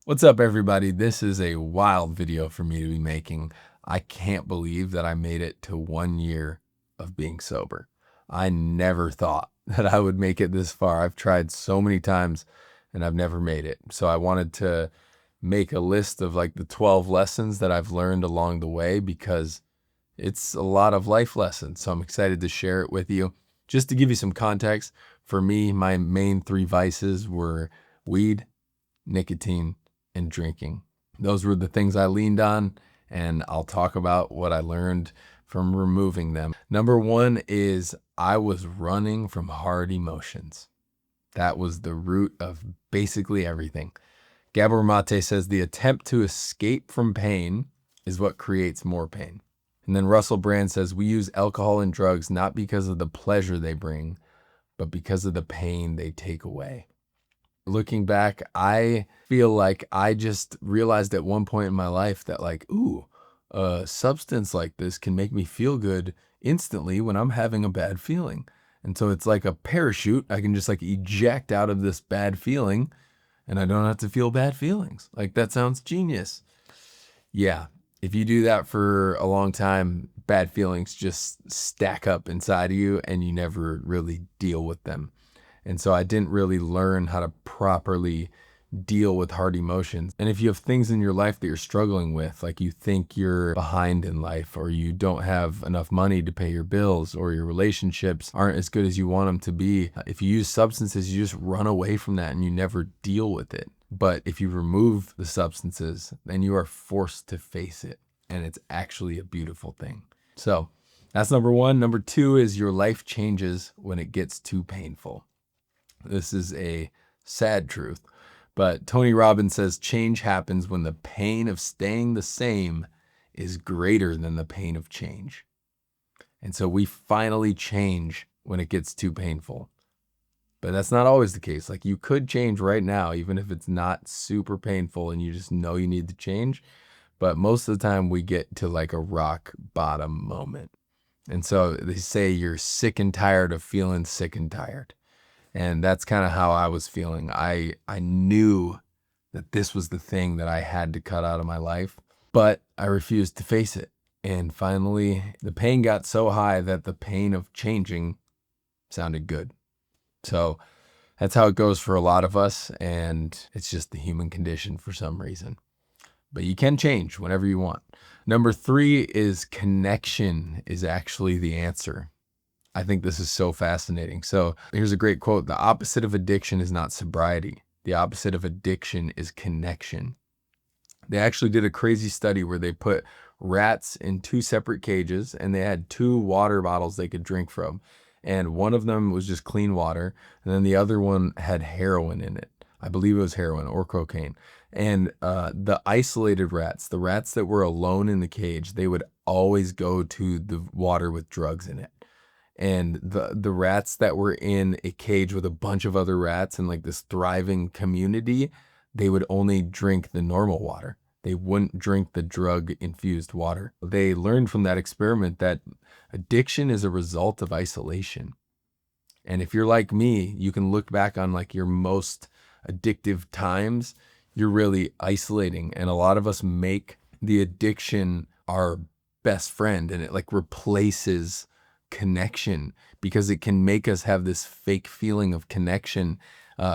What's up, everybody? This is a wild video for me to be making. I can't believe that I made it to 1 year of being sober. I never thought that I would make it this far. I've tried so many times and I've never made it. So I wanted to make a list of like the 12 lessons that I've learned along the way because it's a lot of life lessons. So I'm excited to share it with you. Just to give you some context, for me, my main three vices were weed, nicotine, and drinking. Those were the things I leaned on, and I'll talk about what I learned from removing them. Number one is I was running from hard emotions. That was the root of basically everything. Gabor Mate says the attempt to escape from pain is what creates more pain. And then Russell Brand says we use alcohol and drugs not because of the pleasure they bring, but because of the pain they take away. Looking back, I feel like I just realized at one point in my life that a substance like this can make me feel good instantly when I'm having a bad feeling. And so it's like a parachute. I can just eject out of this bad feeling and I don't have to feel bad feelings. Like, that sounds genius. Yeah. If you do that for a long time, bad feelings just stack up inside of you and you never really deal with them. And so I didn't really learn how to properly deal with hard emotions. And if you have things in your life that you're struggling with, like you think you're behind in life, or you don't have enough money to pay your bills, or your relationships aren't as good as you want them to be, if you use substances, you just run away from that and you never deal with it. But if you remove the substances, then you are forced to face it. And it's actually a beautiful thing. So that's number one. Number two is your life changes when it gets too painful. This is a sad truth, but Tony Robbins says change happens when the pain of staying the same is greater than the pain of change. And so we finally change when it gets too painful. But that's not always the case. Like, you could change right now, even if it's not super painful and you just know you need to change. But most of the time we get to like a rock bottom moment. And so they say you're sick and tired of feeling sick and tired. And that's kind of how I was feeling. I knew that this was the thing that I had to cut out of my life, but I refused to face it. And finally, the pain got so high that the pain of changing sounded good. So that's how it goes for a lot of us. And it's just the human condition for some reason. But you can change whenever you want. Number three is connection is actually the answer. I think this is so fascinating. So here's a great quote. The opposite of addiction is not sobriety. The opposite of addiction is connection. They actually did a crazy study where they put rats in two separate cages and they had two water bottles they could drink from. And one of them was just clean water. And then the other one had heroin in it. I believe it was heroin or cocaine. And the isolated rats, the rats that were alone in the cage, they would always go to the water with drugs in it. And the rats that were in a cage with a bunch of other rats and like this thriving community, they would only drink the normal water. They wouldn't drink the drug-infused water. They learned from that experiment that addiction is a result of isolation. And if you're like me, you can look back on like your most addictive times, you're really isolating. And a lot of us make the addiction our best friend, and it like replaces connection because it can make us have this fake feeling of connection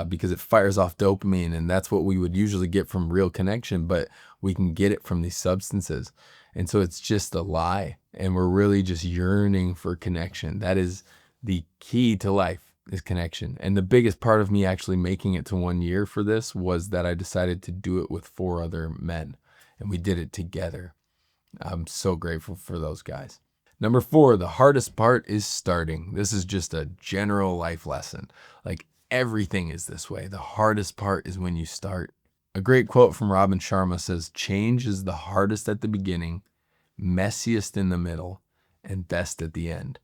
because it fires off dopamine, and that's what we would usually get from real connection, but we can get it from these substances. And so it's just a lie, and we're really just yearning for connection. That is the key to life, is connection. And the biggest part of me actually making it to 1 year for this was that I decided to do it with 4 other men, and we did it together. I'm so grateful for those guys. Number 4, the hardest part is starting. This is just a general life lesson. Like, everything is this way. The hardest part is when you start. A great quote from Robin Sharma says, change is the hardest at the beginning, messiest in the middle, and best at the end.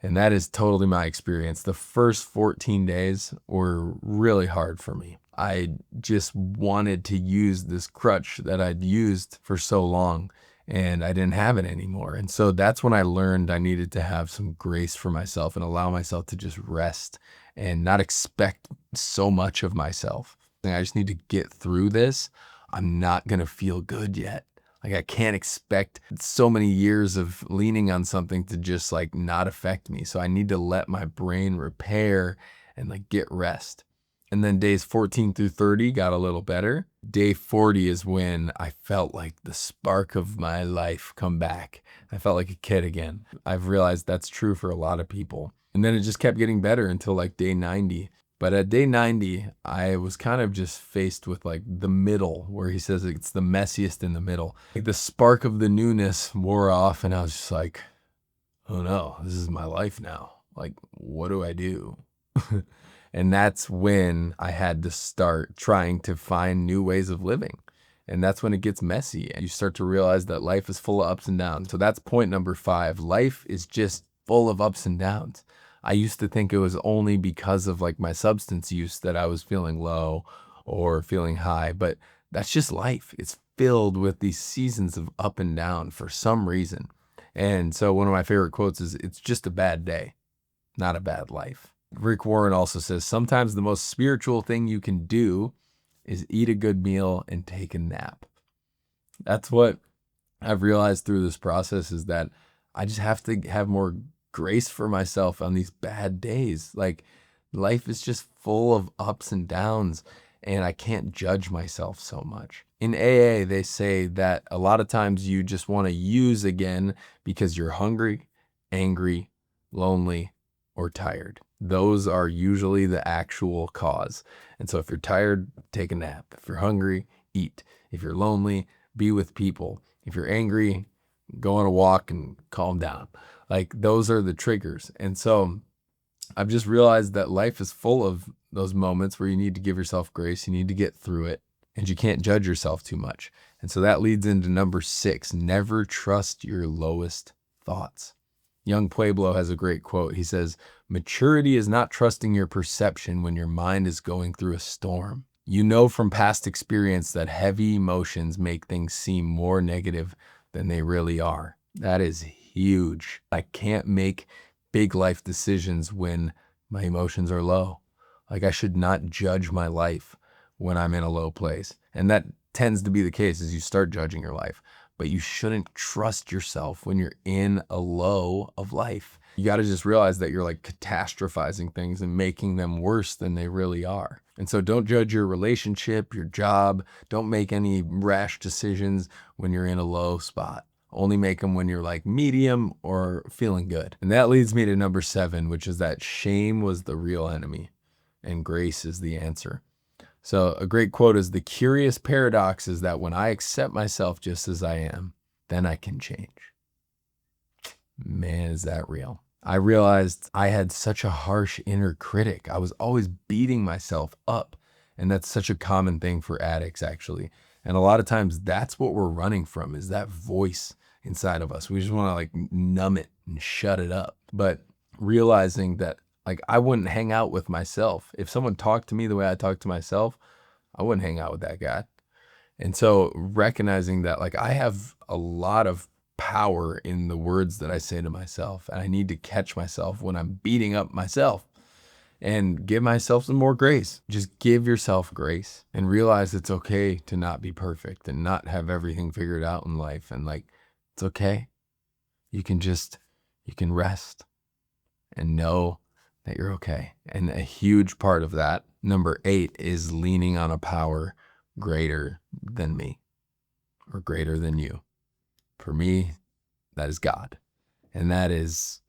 And that is totally my experience. The first 14 days were really hard for me. I just wanted to use this crutch that I'd used for so long, and I didn't have it anymore. And so that's when I learned I needed to have some grace for myself and allow myself to just rest and not expect so much of myself. I just need to get through this. I'm not going to feel good yet. Like I can't expect so many years of leaning on something to just like not affect me. So I need to let my brain repair and like get rest. And then days 14 through 30 got a little better. Day 40 is when I felt like the spark of my life come back. I felt like a kid again. I've realized that's true for a lot of people. And then it just kept getting better until like day 90. But at day 90, I was kind of just faced with like the middle, where he says it's the messiest in the middle. Like the spark of the newness wore off, and I was just like, oh no, this is my life now. Like, what do I do? And that's when I had to start trying to find new ways of living. And that's when it gets messy and you start to realize that life is full of ups and downs. So that's point number 5. Life is just full of ups and downs. I used to think it was only because of like my substance use that I was feeling low or feeling high, but that's just life. It's filled with these seasons of up and down for some reason. And so one of my favorite quotes is, it's just a bad day, not a bad life. Rick Warren also says, sometimes the most spiritual thing you can do is eat a good meal and take a nap. That's what I've realized through this process, is that I just have to have more grace for myself on these bad days. Like life is just full of ups and downs, and I can't judge myself so much. In AA, they say that a lot of times you just want to use again because you're hungry, angry, lonely, or tired. Those are usually the actual cause. And so if you're tired, take a nap. If you're hungry, eat. If you're lonely, be with people. If you're angry, go on a walk and calm down. Like those are the triggers. And so I've just realized that life is full of those moments where you need to give yourself grace. You need to get through it, and you can't judge yourself too much. And so that leads into number 6, never trust your lowest thoughts. Young Pueblo has a great quote. He says, maturity is not trusting your perception when your mind is going through a storm. You know from past experience that heavy emotions make things seem more negative than they really are. That is huge. I can't make big life decisions when my emotions are low. Like I should not judge my life when I'm in a low place. And that tends to be the case as you start judging your life. But you shouldn't trust yourself when you're in a low of life. You got to just realize that you're like catastrophizing things and making them worse than they really are. And so don't judge your relationship, your job. Don't make any rash decisions when you're in a low spot. Only make them when you're like medium or feeling good. And that leads me to number 7, which is that shame was the real enemy and grace is the answer. So a great quote is, the curious paradox is that when I accept myself just as I am, then I can change. Man, is that real? I realized I had such a harsh inner critic. I was always beating myself up. And that's such a common thing for addicts, actually. And a lot of times that's what we're running from, is that voice inside of us. We just want to like numb it and shut it up. But realizing that like I wouldn't hang out with myself. If someone talked to me the way I talk to myself, I wouldn't hang out with that guy. And so recognizing that like I have a lot of power in the words that I say to myself, and I need to catch myself when I'm beating up myself and give myself some more grace. Just give yourself grace and realize it's okay to not be perfect and not have everything figured out in life. And like, it's okay. You can rest and know that you're okay. And a huge part of that, number 8, is leaning on a power greater than me or greater than you. For me, that is God. And that is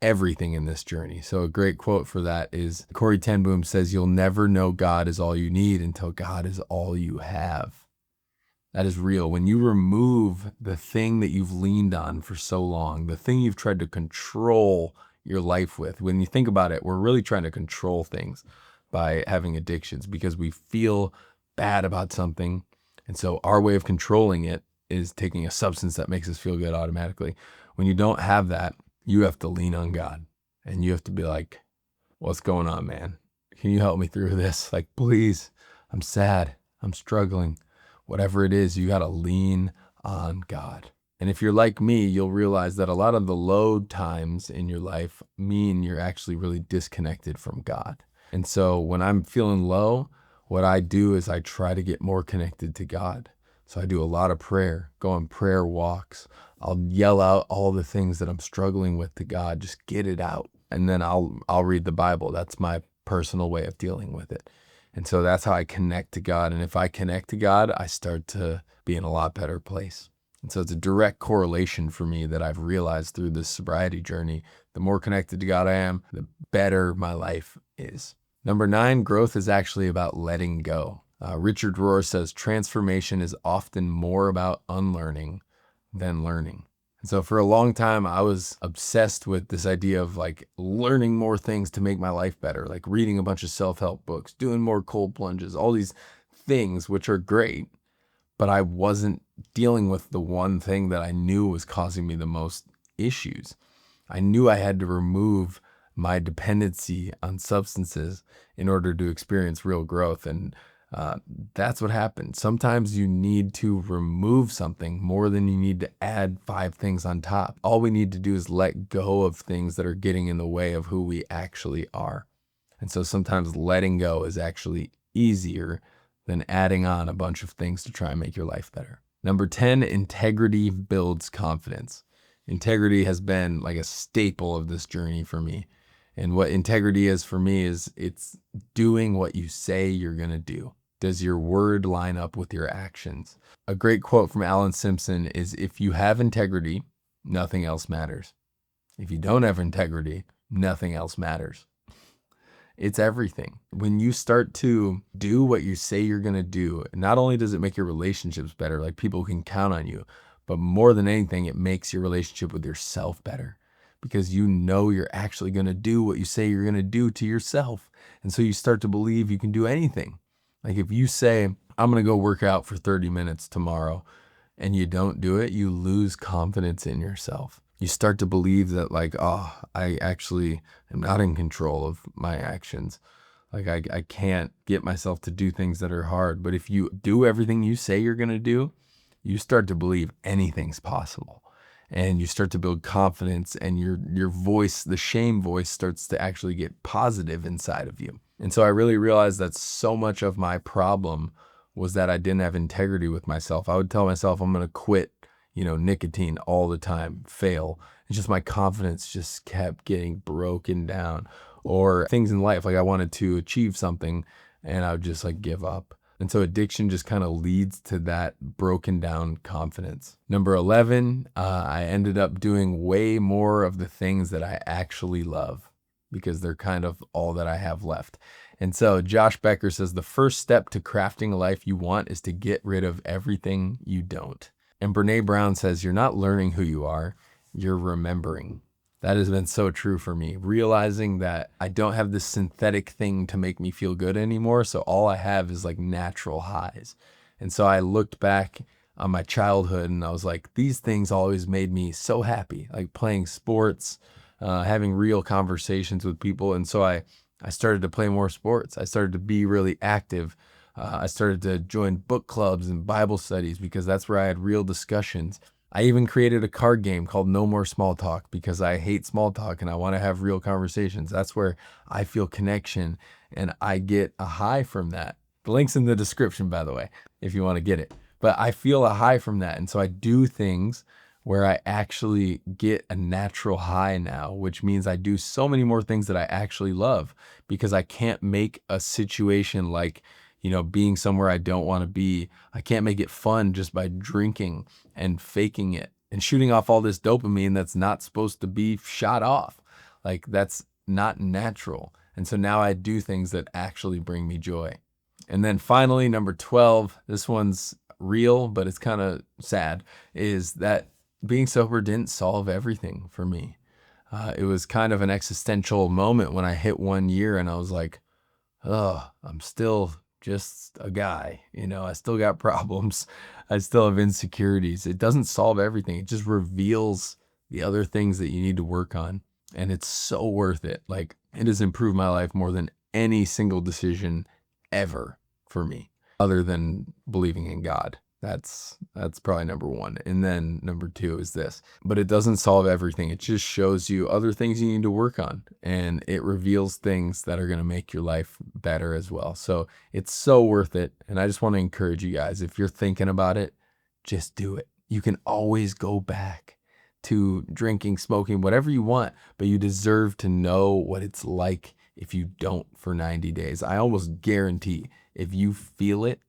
everything in this journey. So a great quote for that is Corey Ten Boom says, you'll never know God is all you need until God is all you have. That is real. When you remove the thing that you've leaned on for so long, the thing you've tried to control your life with, when you think about it, we're really trying to control things by having addictions because we feel bad about something. And so our way of controlling it is taking a substance that makes us feel good automatically. When you don't have that, you have to lean on God and you have to be like, what's going on, man? Can you help me through this? Like, please, I'm sad. I'm struggling. Whatever it is, you got to lean on God. And if you're like me, you'll realize that a lot of the low times in your life mean you're actually really disconnected from God. And so when I'm feeling low, what I do is I try to get more connected to God. So I do a lot of prayer, go on prayer walks. I'll yell out all the things that I'm struggling with to God, just get it out. And then I'll read the Bible. That's my personal way of dealing with it. And so that's how I connect to God. And if I connect to God, I start to be in a lot better place. And so it's a direct correlation for me that I've realized through this sobriety journey. The more connected to God I am, the better my life is. Number 9, growth is actually about letting go. Richard Rohr says transformation is often more about unlearning than learning. And so for a long time, I was obsessed with this idea of like learning more things to make my life better, like reading a bunch of self-help books, doing more cold plunges, all these things, which are great. But I wasn't dealing with the one thing that I knew was causing me the most issues. I knew I had to remove my dependency on substances in order to experience real growth. And that's what happened. Sometimes you need to remove something more than you need to add 5 things on top. All we need to do is let go of things that are getting in the way of who we actually are. And so sometimes letting go is actually easier than adding on a bunch of things to try and make your life better. Number 10, integrity builds confidence. Integrity has been like a staple of this journey for me. And what integrity is for me is it's doing what you say you're going to do. Does your word line up with your actions? A great quote from Alan Simpson is, if you have integrity, nothing else matters. If you don't have integrity, nothing else matters. It's everything. When you start to do what you say you're going to do, not only does it make your relationships better, like people can count on you, but more than anything, it makes your relationship with yourself better because you know you're actually going to do what you say you're going to do to yourself. And so you start to believe you can do anything. Like if you say, I'm going to go work out for 30 minutes tomorrow, and you don't do it, you lose confidence in yourself. You start to believe that like, oh, I actually am not in control of my actions. Like I can't get myself to do things that are hard. But if you do everything you say you're going to do, you start to believe anything's possible. And you start to build confidence, and your voice, the shame voice, starts to actually get positive inside of you. And so I really realized that so much of my problem was that I didn't have integrity with myself. I would tell myself I'm going to quit, nicotine all the time, fail. It's just my confidence just kept getting broken down. Or things in life, like I wanted to achieve something and I would just like give up. And so addiction just kind of leads to that broken down confidence. Number 11, I ended up doing way more of the things that I actually love because they're kind of all that I have left. And so Josh Becker says the first step to crafting a life you want is to get rid of everything you don't. And Brene Brown says you're not learning who you are, you're remembering. That has been so true for me, realizing that I don't have this synthetic thing to make me feel good anymore. So all I have is like natural highs. And so I looked back on my childhood and I was like, these things always made me so happy, like playing sports, having real conversations with people. And so I started to play more sports. I started to be really active. I started to join book clubs and Bible studies because that's where I had real discussions. I even created a card game called No More Small Talk because I hate small talk and I want to have real conversations. That's where I feel connection and I get a high from that. The link's in the description, by the way, if you want to get it. But I feel a high from that. And so I do things where I actually get a natural high now, which means I do so many more things that I actually love because I can't make a situation like, being somewhere I don't want to be. I can't make it fun just by drinking and faking it and shooting off all this dopamine that's not supposed to be shot off. Like that's not natural. And so now I do things that actually bring me joy. And then finally, number 12, this one's real, but it's kind of sad, is that being sober didn't solve everything for me. It was kind of an existential moment when I hit 1 year and I was like, oh, I'm still just a guy. I still got problems. I still have insecurities. It doesn't solve everything. It just reveals the other things that you need to work on. And it's so worth it. Like it has improved my life more than any single decision ever for me, other than believing in God. That's probably number one. And then number two is this. But it doesn't solve everything. It just shows you other things you need to work on. And it reveals things that are going to make your life better as well. So it's so worth it. And I just want to encourage you guys, if you're thinking about it, just do it. You can always go back to drinking, smoking, whatever you want, but you deserve to know what it's like if you don't for 90 days. I almost guarantee if you feel it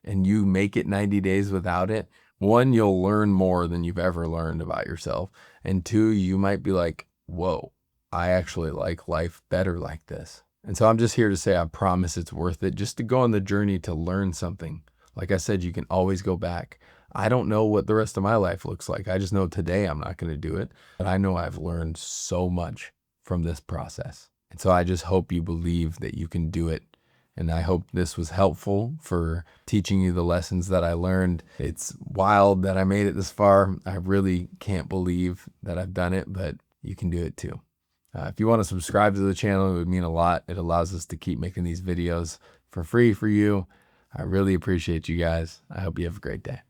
and you make it 90 days without it, one, you'll learn more than you've ever learned about yourself. And two, you might be like, whoa, I actually like life better like this. And so I'm just here to say, I promise it's worth it just to go on the journey to learn something. Like I said, you can always go back. I don't know what the rest of my life looks like. I just know today I'm not going to do it. But I know I've learned so much from this process. And so I just hope you believe that you can do it. And I hope this was helpful for teaching you the lessons that I learned. It's wild that I made it this far. I really can't believe that I've done it, but you can do it too. If you want to subscribe to the channel, it would mean a lot. It allows us to keep making these videos for free for you. I really appreciate you guys. I hope you have a great day.